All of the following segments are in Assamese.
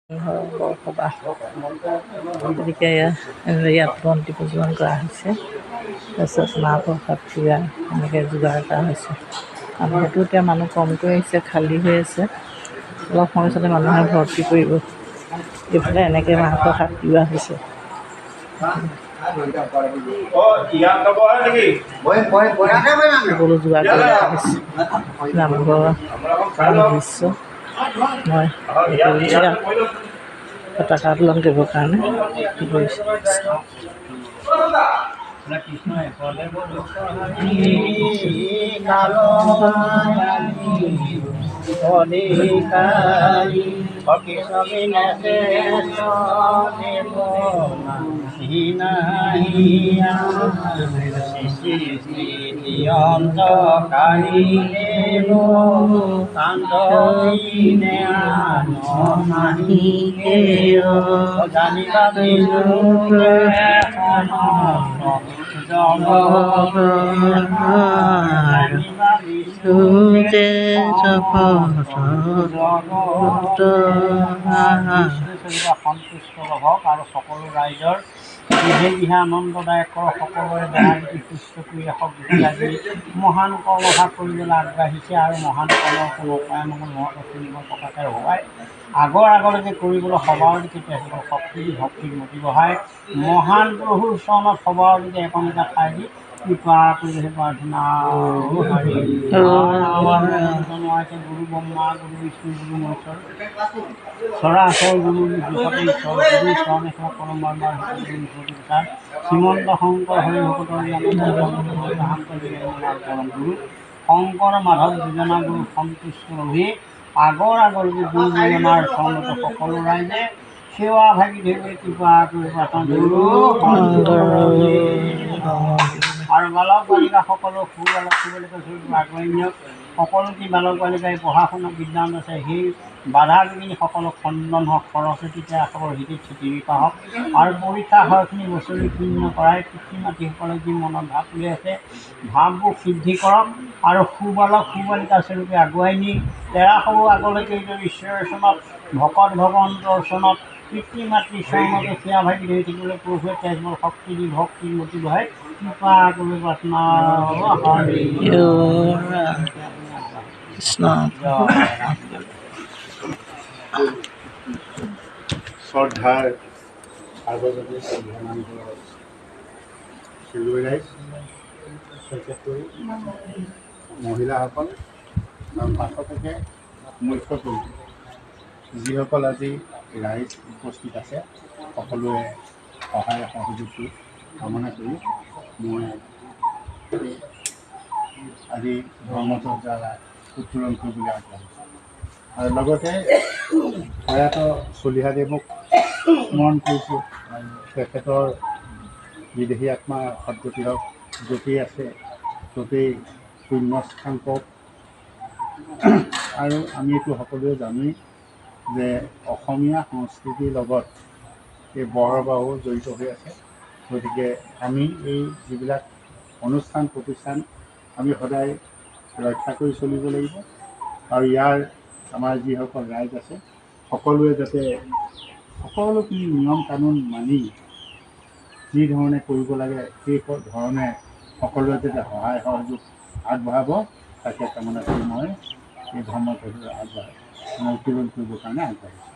বৰসবাহ গতিকে ইয়াত বন্তি প্ৰজ্বলন কৰা হৈছে। তাৰপিছত মাহ প্ৰসাদ চিৰা এনেকৈ যোগাৰ কৰা হৈছে। নামঘৰটো এতিয়া মানুহ কমকৈ আহিছে, খালী হৈ আছে। অলপ সময় পিছতে মানুহে ভৰ্তি কৰিব। এইফালে এনেকৈ মাহ প্ৰসাদ দিয়া হৈছে। সকলো যোগাৰ কৰি ৰখা হৈছে। নামঘৰৰ দৃশ্য মই পতাকা উত্তোলন কৰিবৰ কাৰণে কি কৰিছোঁ। সন্তুষ্ট হওক আৰু সকলো ৰাইজৰ বিহে আনন্দদায়ক সকলোৰে বেয়া সুস্থ কৰি ৰাখক। আজি মহান কৰ্মভাগ কৰিবলৈ আগবাঢ়িছে আৰু মহান কৰ্মৰ কোনো উপায় মহৎ প্ৰকাশে হোৱাই আগলৈকে কৰিবলৈ সবাৰ তেওঁলোকৰ শক্তি ভক্তিৰ মতি বঢ়াই মহান প্ৰভুৰ চৰণত সবাৰ একমিতা ঠাই দি কৃপা কৰি প্ৰাৰ্থনা। গুৰু ব্ৰহ্মা, গুৰু বিষ্ণু, গুৰু মহেশ্বৰ, চৰাচৰ গুৰু জগতে ঈশ্বৰ, গুৰু চৰণে শ্ৰীমন্ত শংকৰ হৰি ভকতৰ গুৰু শংকৰ মাধৱ যোজনা গুৰু সন্তুষ্ট ৰহি আগলৈকে গুৰু যোজনাৰ চৰণত সকলো ৰাইজে সেৱা ভাগি ধৰি কৃপা কৰি প্ৰাৰ্থনা আৰু বালক বালিকা সকলো সুবালক সুবালিকা আগুৱাই নিয়ক। সকলো কি বালক বালিকাই পঢ়া শুনা বিদ্যান আছে সেই বাধা বিঘিনি সকলো খণ্ডন হওক। সৰস্বতী সকলৰ হিতিত চিটিকা হওক আৰু পৰীক্ষা হয়খিনি বছৰি শূন্য কৰাই পিতৃ মাতৃসকলে যি মনত ভাৱ লৈ আছে ভাৱবোৰ সিদ্ধি কৰক আৰু সুবালক সুবালিকা স্বৰূপে আগুৱাই নি তেৰা সৰু আগলৈকে ঈশ্বৰৰ চৰণত ভকত ভগৱন্তৰ চৰণত পিতৃ মাতৃ চৰণতে সেৱা ভাগি ধৰি থাকিবলৈ প্ৰভুৱে তেজবল শক্তি দি ভক্তিৰ মতি বঢ়াই কৃপা কৰি প্ৰাৰ্থনা। শ্ৰদ্ধাৰ আগজনী নামঘৰৰ খেলুৱৈ ৰাইজ, বিশেষকৈ মহিলাসকল আৰু পাছতে মুখ্য কৰি যিসকল আজি ৰাইজ উপস্থিত আছে সকলোৱে সহায় সহযোগটো কামনা কৰি মই আজি ধৰ্মচৰ্যা উত্তোলন কৰিবলৈ আগবাঢ়িছোঁ। আৰু লগতে প্ৰয়াত চলিহাদেৱক স্মৰণ কৰিছোঁ। তেখেতৰ বিদেহী আত্মা সদ্গতি হওক, য'তেই আছে ত'তেই পুণ্যস্থান পাওক। আৰু আমি এইটো সকলোৱে জানোৱেই যে অসমীয়া সংস্কৃতিৰ লগত এই বৰসবাহো জড়িত হৈ আছে। গতিকে আমি এই যিবিলাক অনুষ্ঠান প্ৰতিষ্ঠান আমি সদায় ৰক্ষা কৰি চলিব লাগিব আৰু ইয়াৰ আমাৰ যিসকল ৰাইজ আছে সকলোৱে যাতে সকলোখিনি নিয়ম কানুন মানি যি ধৰণে কৰিব লাগে সেই ধৰণে সকলোৱে যাতে সহায় সহযোগ আগবঢ়াব তাকে কামনা কৰি মই এই ধৰ্মচৰ্যা মই উত্তোলন কৰিবৰ কাৰণে আগবাঢ়িছোঁ।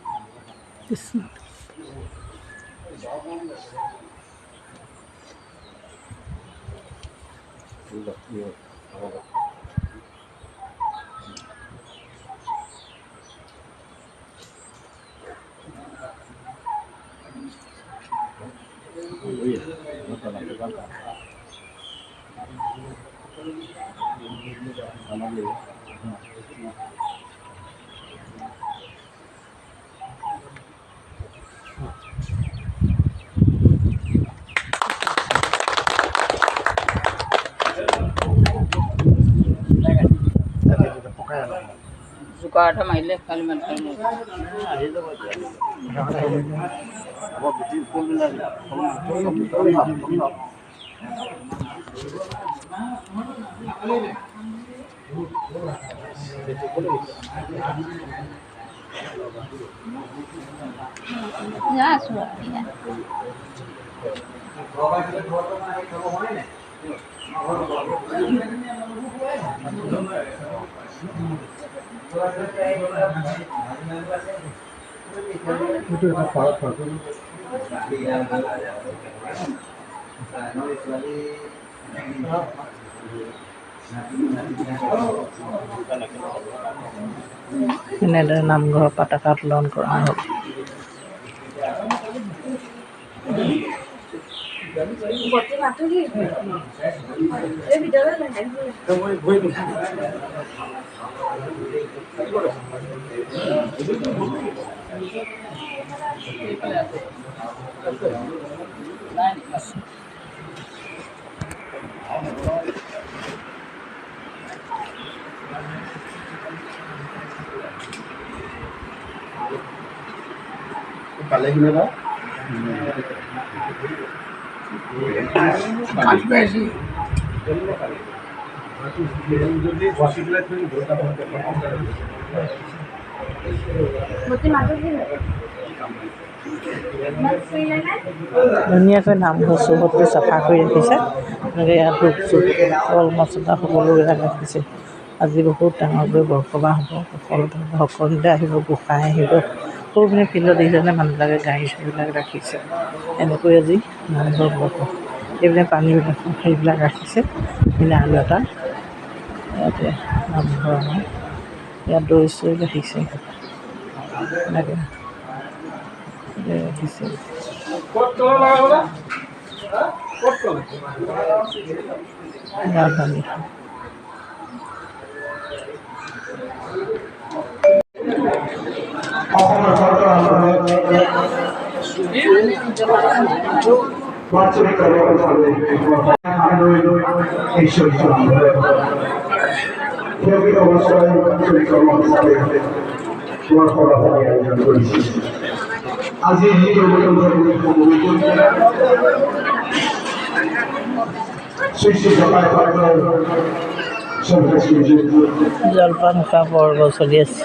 Suka maile kalimat kalimat. আছোঁ আৰু এয়া। এনেদৰে নামঘৰৰ পতাকা উত্তোলন কৰা হ'ল। ধুনীয়াকৈ নামঘৰ চৌহদটো চাফা কৰি ৰাখিছে। এনেকৈ ইয়াত ধূপ চুপ কল মছলা সকলোবিলাক ৰাখিছে। আজি বহুত ডাঙৰকৈ বৰসবাহ হ'ব। সকলোতে আহিব, গোসাঁই আহিব। সৰুপিনে ফিল্ডত দেখিছেনে মানুহবিলাকে গাড়ী চাড়ীবিলাক ৰাখিছে। এনেকৈ আজি নামঘৰ বৰসবাহ। এইবিলাক পানীবিলাক সেইবিলাক ৰাখিছে। এইপিনে আৰু এটা ইয়াতে নামঘৰ আমাৰ ইয়াত দৈ চৈ ৰাখিছে। এনেকৈ ৰাখিছে। পানী আজি জলপান খোৱা পৰ্ব চলি আছে।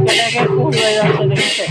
কেনেকৈ ফুল লৈ যাচ্ছে দেখিছে।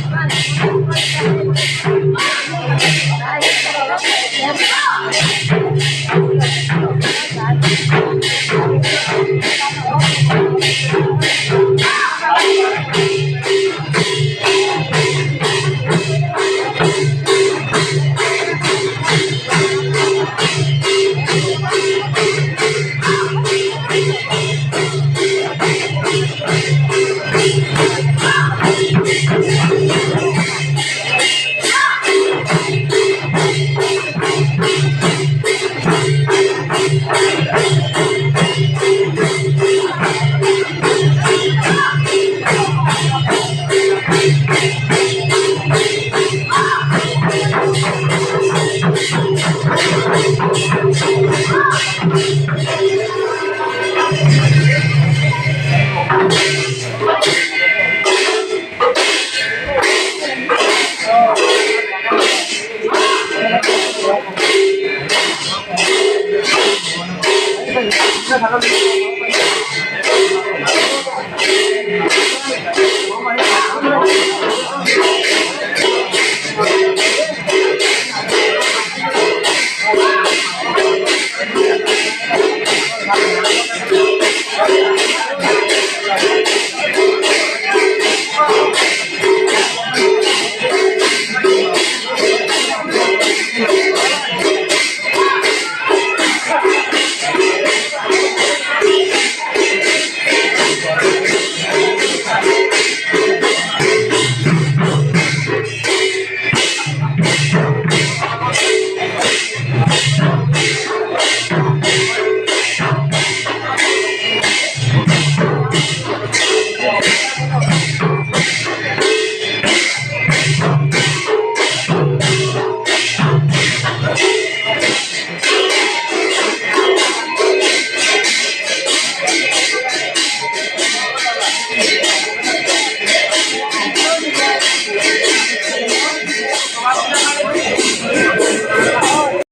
থাকা